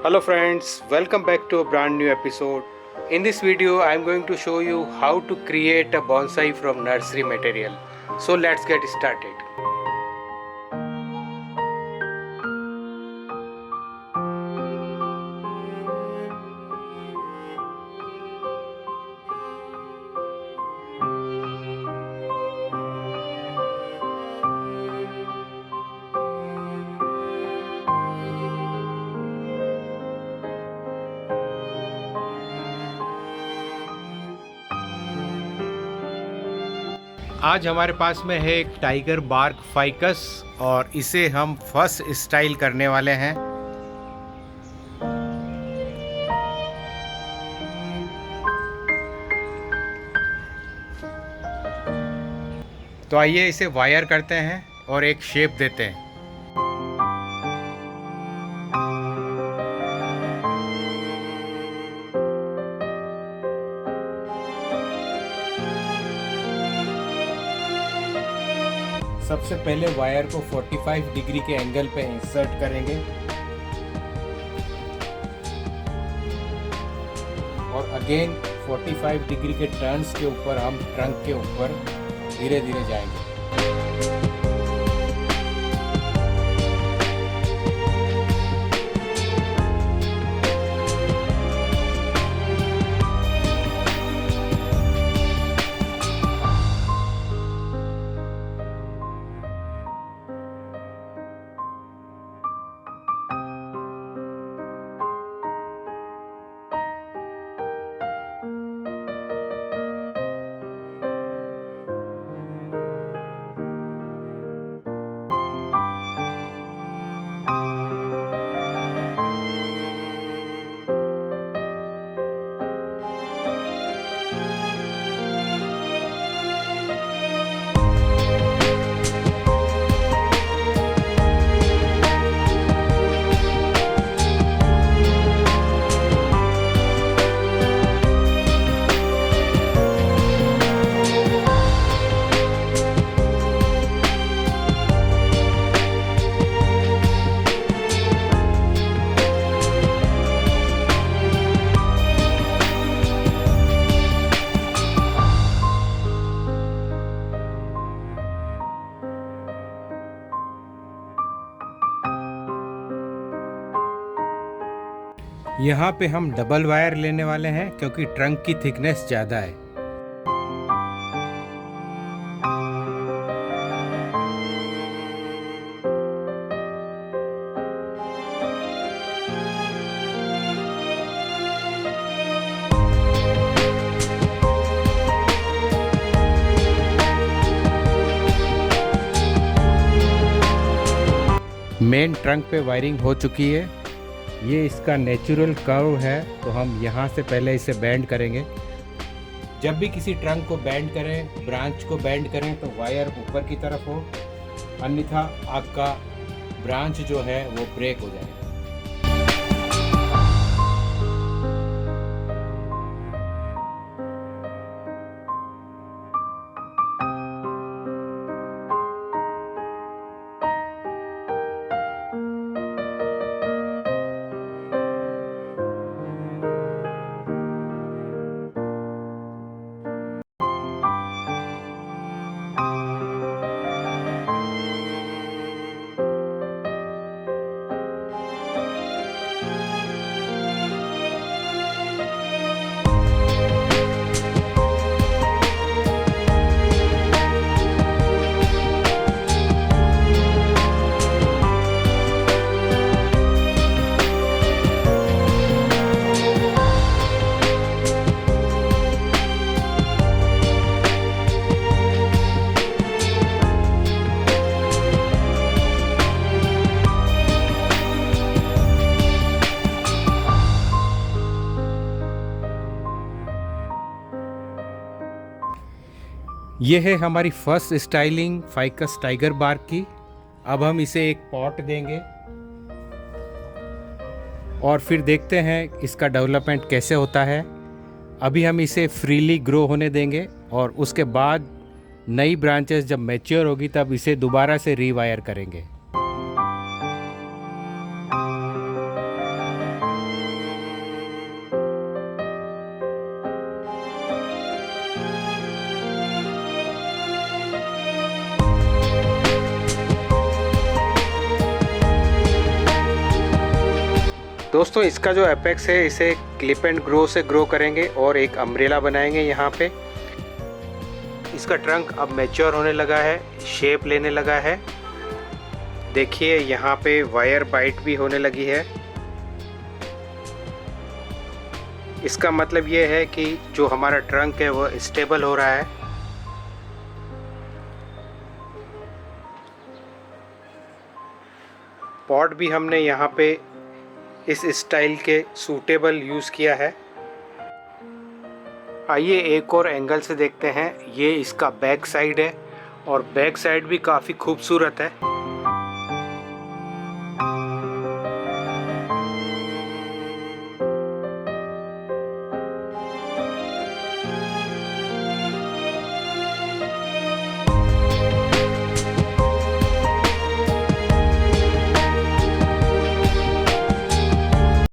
Hello friends, welcome back to a brand new episode. In this video, I am going to show you how to create a bonsai from nursery material. So let's get started. आज हमारे पास में है एक tiger bark ficus और इसे हम first style करने वाले हैं। तो आइए इसे वायर करते हैं और एक शेप देते हैं। सबसे पहले वायर को 45 डिग्री के एंगल पे इंसर्ट करेंगे और अगेन 45 डिग्री के टर्न्स के ऊपर हम ट्रंक के ऊपर धीरे धीरे जाएंगे। यहाँ पे हम डबल वायर लेने वाले हैं क्योंकि ट्रंक की थिकनेस ज़्यादा है। मेन ट्रंक पे वायरिंग हो चुकी है। ये इसका नेचुरल कर्व है तो हम यहाँ से पहले इसे बेंड करेंगे। जब भी किसी ट्रंक को बेंड करें, ब्रांच को बेंड करें तो वायर ऊपर की तरफ हो, अन्यथा आपका ब्रांच जो है वो ब्रेक हो जाएगा। ये है हमारी first styling ficus tiger bark की। अब हम इसे एक पॉट देंगे और फिर देखते हैं इसका डेवलपमेंट कैसे होता है। अभी हम इसे फ्रीली ग्रो होने देंगे और उसके बाद नई ब्रांचेस जब मैच्योर होगी तब इसे दोबारा से रीवायर करेंगे। दोस्तों इसका जो एपेक्स है इसे क्लिप एंड ग्रो से ग्रो करेंगे और एक अम्ब्रेला बनाएंगे यहाँ पे। इसका ट्रंक अब मैच्योर होने लगा है, शेप लेने लगा है। देखिए यहाँ पे वायर बाइट भी होने लगी है। इसका मतलब ये है कि जो हमारा ट्रंक है वो स्टेबल हो रहा है। पॉट भी हमने यहाँ पे इस स्टाइल के सूटेबल यूज़ किया है। आइए एक और एंगल से देखते हैं। ये इसका बैक साइड है और बैक साइड भी काफ़ी खूबसूरत है।